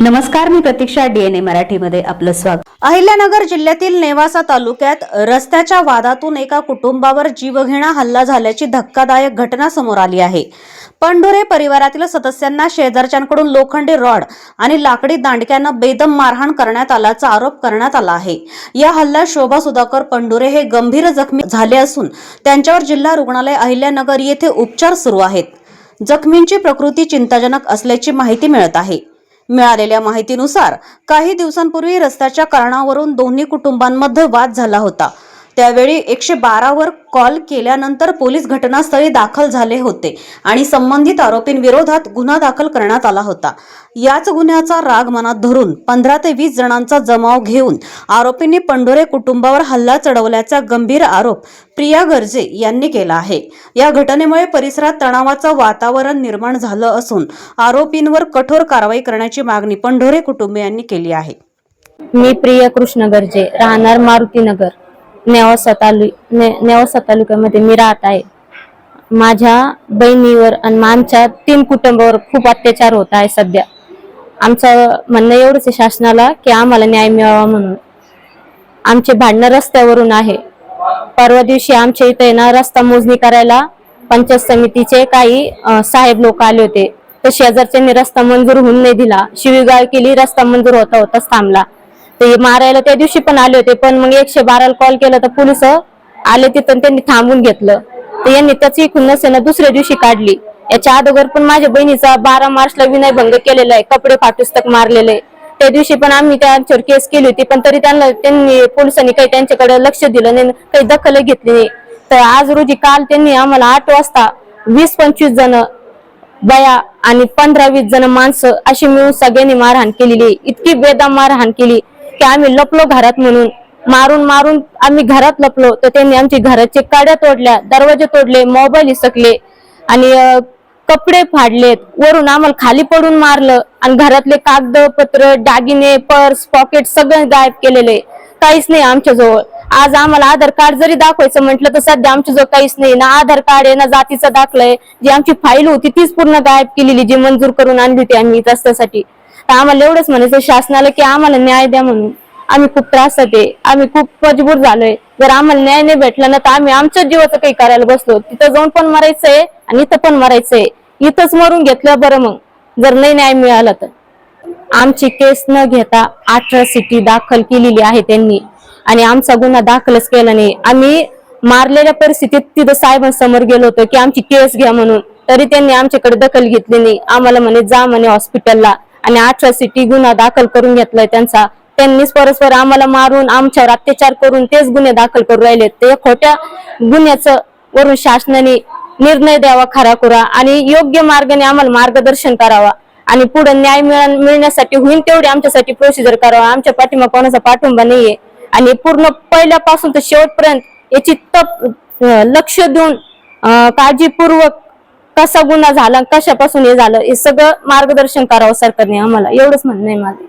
नमस्कार, मी प्रतीक्षा. DNA मराठीमध्ये आपलं स्वागत. अहिल्यानगर जिल्ह्यातील नेवासा तालुक्यात रस्त्याच्या वादातून एका कुटुंबावर जीवघेणा हल्ला झाल्याची धक्कादायक घटना समोर आली आहे. पंढुरे परिवारातील सदस्यांना शेजारच्यांकडून लोखंडी रॉड आणि लाकडी दांडक्यानं बेदम मारहाण करण्यात आल्याचा आरोप करण्यात आला आहे. या हल्ल्यात शोभा सुधाकर पंढुरे हे गंभीर जखमी झाले असून त्यांच्यावर जिल्हा रुग्णालय अहिल्यानगर येथे उपचार सुरू आहेत. जखमींची प्रकृती चिंताजनक असल्याची माहिती मिळत आहे. मिळालेल्या माहितीनुसार काही दिवसांपूर्वी रस्त्याच्या कारणावरून दोन्ही कुटुंबांमध्ये वाद झाला होता. त्यावेळी 112 वर कॉल केल्यानंतर पोलीस घटनास्थळी दाखल झाले होते आणि संबंधित आरोपींविरोधात गुन्हा दाखल करण्यात आला होता. याच गुन्ह्याचा राग मनात धरून 15 ते 20 जणांचा जमाव घेऊन आरोपींनी पंढुरे कुटुंबावर हल्ला चढवल्याचा गंभीर आरोप प्रिया गर्जे यांनी केला आहे. या घटनेमुळे परिसरात तणावाचं वातावरण निर्माण झालं असून आरोपींवर कठोर कारवाई करण्याची मागणी पंढुरे कुटुंबियांनी केली आहे. मी प्रिया कृष्ण गर्जे, राहणार मारुतीनगर, नेवासा तालुक्यामध्ये मी राहत आहे. माझ्या बहिणीवर आणि आमच्या 3 कुटुंबावर खूप अत्याचार होत आहे. सध्या आमचं म्हणणं एवढंच आहे शासनाला की आम्हाला न्याय मिळावा म्हणून. आमचे भांडणं रस्त्यावरून आहे. परवा दिवशी आमच्या इथे ना रस्ता मोजणी करायला पंचायत समितीचे काही साहेब लोक आले होते. तर शेजारच्यांनी रस्ता मंजूर होऊन नाही दिला. शिवीगाळ केली. रस्ता मंजूर होताच थांबला. ते मारायला त्या दिवशी पण आले होते, पण मग 112 ला कॉल केला तर पोलिस आले तिथं, त्यांनी थांबून घेतलं. तर यांनी त्याची खुन्नस आहे ना दुसऱ्या दिवशी काढली. याच्या अगोदर पण माझ्या बहिणीचा 12 मार्चला विनयभंग केलेला आहे. कपडे फाटूस्तक मारलेले. त्या दिवशी पण आम्ही त्यांच्यावर केस केली होती, पण तरी त्यांनी पोलिसांनी काही त्यांच्याकडे लक्ष दिलं नाही, काही दखल घेतली नाही. तर आज रोजी काल त्यांनी आम्हाला 8 वाजता 20-25 जण बाया आणि 15-20 जण माणसं अशी मिळून सगळ्यांनी मारहाण केलेली. इतकी बेदम मारहाण केली की आम्ही लपलो घरात म्हणून. मारून आम्ही घरात लपलो तर त्यांनी आमची घराचे काड्या तोडल्या, दरवाजे तोडले, मोबाईल हिसकले आणि कपडे फाडलेत. वरून आम्हाला खाली पडून मारलं आणि घरातले कागदपत्र, दागिने, पर्स, पॉकेट सगळं गायब केलेले. काहीच नाही आमच्याजवळ. आज आम्हाला आधार कार्ड जरी दाखवायचं म्हटलं तर सध्या आमच्याजवळ काहीच नाही. ना आधार कार्ड आहे, ना जातीचा दाखला आहे. जी आमची फाईल होती तीच पूर्ण गायब केलेली, जी मंजूर करून आणली होती आम्ही रस्त्यासाठी. तर आम्हाला एवढंच म्हणायचं शासनाला की आम्हाला न्याय द्या म्हणून. आम्ही खूप त्रासात आहे. आम्ही खूप मजबूर झालोय. जर आम्हाला न्याय नाही भेटला ना तर आम्ही आमच्याच जीवाचं काही करायला बसलो. तिथं जाऊन पण मरायचंय आणि इथं पण मरायचंय. इथंच मरून घेतलं बरं मग, जर नाही न्याय मिळाला तर. आमची केस न घेता अॅट्रॉसिटी दाखल केलेली आहे त्यांनी आणि आमचा गुन्हा दाखलच केला नाही. आम्ही मारलेल्या परिस्थितीत तिथं साहेबांसमोर गेलो होतो की आमची केस घ्या म्हणून, तरी त्यांनी आमच्याकडे दखल घेतली नाही. आम्हाला म्हणे जा म्हणे हॉस्पिटलला आणि अॅट्रॉसिटी गुन्हा दाखल करून घेतलाय त्यांचा. त्यांनीच परस्पर आम्हाला मारून आमच्यावर अत्याचार करून तेच गुन्हे दाखल करून राहिले. ते खोट्या गुन्ह्याचं वरून शासनाने निर्णय द्यावा खराखुरा आणि योग्य मार्गाने आम्हाला मार्गदर्शन करावा आणि पुढे न्याय मिळण्यासाठी होईल तेवढी आमच्यासाठी प्रोसिजर करावा. आमच्या पाठीमागे कोणाचा पाठिंबा नाहीये आणि पूर्ण पहिल्यापासून तर शेवटपर्यंत याची लक्ष देऊन काळजीपूर्वक कसा गुन्हा झाला, कशापासून हे झालं, हे सगळं मार्गदर्शन करावं सरकारने आम्हाला. एवढंच म्हणणं आहे माझं.